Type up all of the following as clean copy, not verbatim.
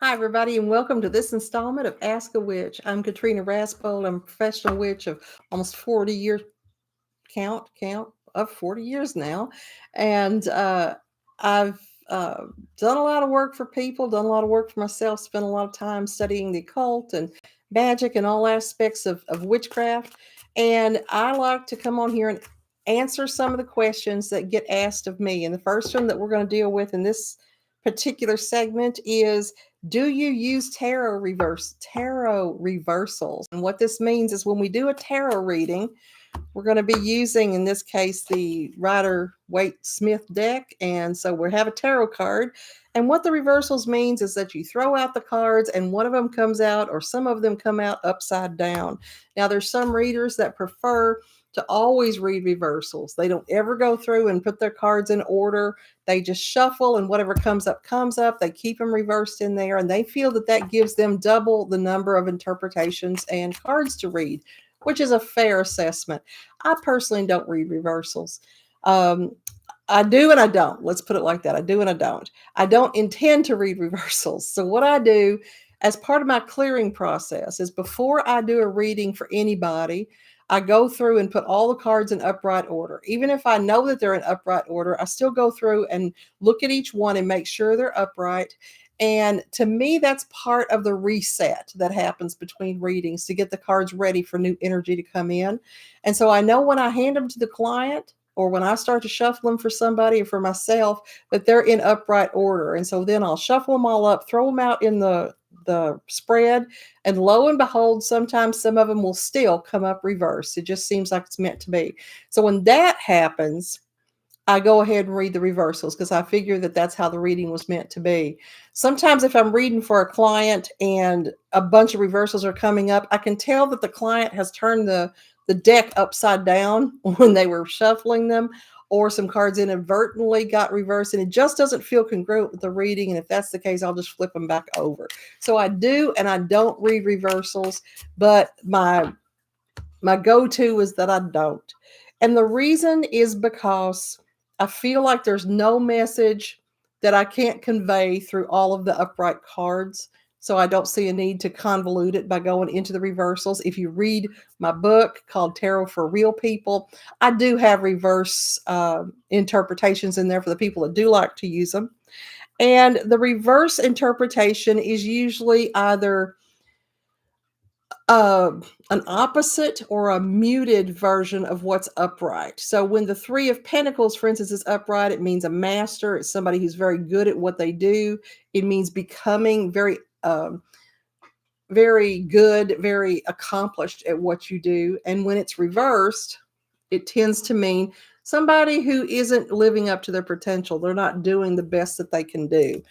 Hi, everybody, and welcome to this installment of Ask a Witch. I'm Katrina Raspold. I'm a professional witch of almost 40 years, count of 40 years now. And I've uh, done a lot of work for people, done a lot of work for myself, spent a lot of time studying the occult and magic and all aspects of witchcraft. And I like to come on here and answer some of the questions that get asked of me. And the first one that we're going to deal with in this particular segment is, do you use tarot reversals? And what this means is when we do a tarot reading, we're going to be using, in this case, the Rider Waite Smith deck. And so we have a tarot card. And what the reversals means is that you throw out the cards and one of them comes out, or some of them come out upside down. Now, there's some readers that prefer to always read reversals. They don't ever go through and put their cards in order. They just shuffle, and whatever comes up comes up. They keep them reversed in there, and they feel that that gives them double the number of interpretations and cards to read, which is a fair assessment. I personally don't read reversals. Um, I do and I don't. Let's put it like that. I do and I don't. I don't intend to read reversals. So, what I do as part of my clearing process is, before I do a reading for anybody, I go through and put all the cards in upright order. Even if I know that they're in upright order, I still go through and look at each one and make sure they're upright. And to me, that's part of the reset that happens between readings to get the cards ready for new energy to come in. And so I know when I hand them to the client, or when I start to shuffle them for somebody or for myself, that they're in upright order. And so then I'll shuffle them all up, throw them out in the spread, and lo and behold, sometimes some of them will still come up reversed. It just seems like it's meant to be. So when that happens, I go ahead and read the reversals because I figure that that's how the reading was meant to be. Sometimes, if I'm reading for a client and a bunch of reversals are coming up, I can tell that the client has turned the deck upside down when they were shuffling them, or some cards inadvertently got reversed, and it just doesn't feel congruent with the reading. And if that's the case, I'll just flip them back over. So I do and I don't read reversals, but my go-to is that I don't. And the reason is because I feel like there's no message that I can't convey through all of the upright cards. So I don't see a need to convolute it by going into the reversals. If you read my book called Tarot for Real People, I do have reverse interpretations in there for the people that do like to use them. And the reverse interpretation is usually either uh, an opposite or a muted version of what's upright. So when the Three of Pentacles, for instance, is upright, it means a master. It's somebody who's very good at what they do. It means becoming very good, very accomplished at what you do. And when it's reversed, it tends to mean somebody who isn't living up to their potential. They're not doing the best that they can do.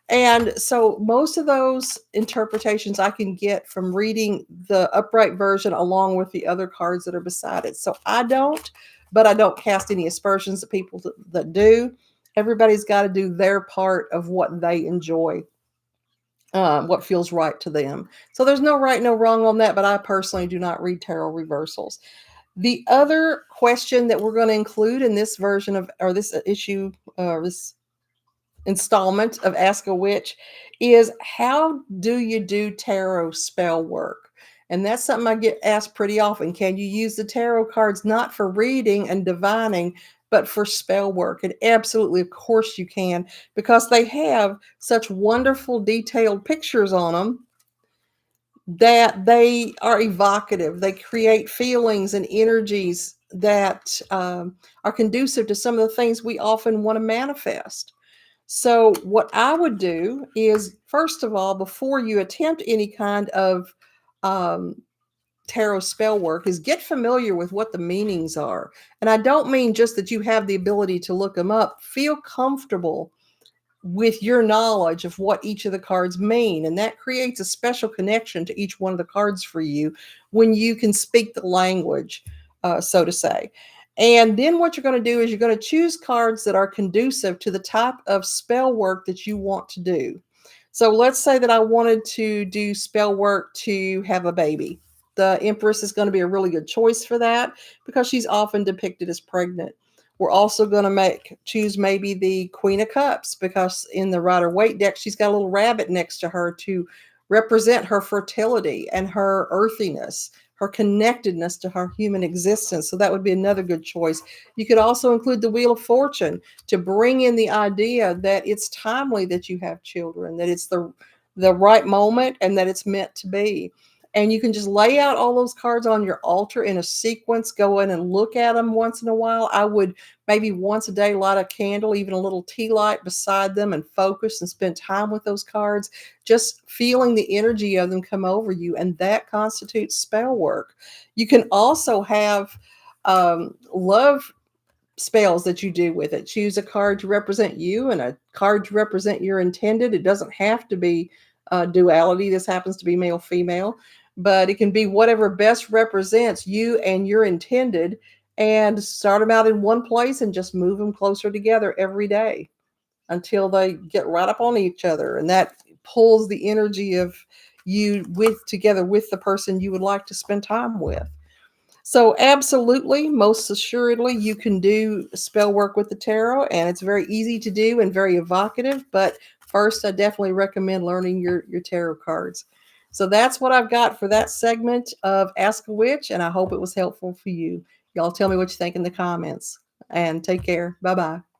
And so most of those interpretations I can get from reading the upright version along with the other cards that are beside it. So I don't, but I don't cast any aspersions at people that do. Everybody's got to do their part of what they enjoy, what feels right to them. So there's no right, no wrong on that, but I personally do not read tarot reversals. The other question that we're going to include in this version of, or this issue, this installment of Ask a Witch, is, how do you do tarot spell work? And that's something I get asked pretty often. Can you use the tarot cards not for reading and divining, but for spell work? And absolutely, of course you can, because they have such wonderful detailed pictures on them that they are evocative. They create feelings and energies that are conducive to some of the things we often want to manifest. So, what I would do is, first of all, before you attempt any kind of um, tarot spell work, is get familiar with what the meanings are. And I don't mean just that you have the ability to look them up. Feel comfortable with your knowledge of what each of the cards mean. And that creates a special connection to each one of the cards for you when you can speak the language, so to say. And then what you're going to do is you're going to choose cards that are conducive to the type of spell work that you want to do. So let's say that I wanted to do spell work to have a baby. The Empress is going to be a really good choice for that because she's often depicted as pregnant. We're also going to choose maybe the Queen of Cups, because in the Rider-Waite deck, she's got a little rabbit next to her to represent her fertility and her earthiness, her connectedness to her human existence. So that would be another good choice. You could also include the Wheel of Fortune to bring in the idea that it's timely that you have children, that it's the right moment, and that it's meant to be. And you can just lay out all those cards on your altar in a sequence, go in and look at them once in a while. I would maybe once a day light a candle, even a little tea light beside them, and focus and spend time with those cards, just feeling the energy of them come over you. And that constitutes spell work. You can also have love spells that you do with it. Choose a card to represent you and a card to represent your intended. It doesn't have to be duality. This happens to be male female, but it can be whatever best represents you and your intended, and start them out in one place and just move them closer together every day until they get right up on each other. And that pulls the energy of you together with the person you would like to spend time with. So, absolutely, most assuredly, you can do spell work with the tarot, and it's very easy to do and very evocative. But first, I definitely recommend learning your tarot cards. So, that's what I've got for that segment of Ask a Witch, and I hope it was helpful for you. Y'all tell me what you think in the comments, and take care. Bye bye.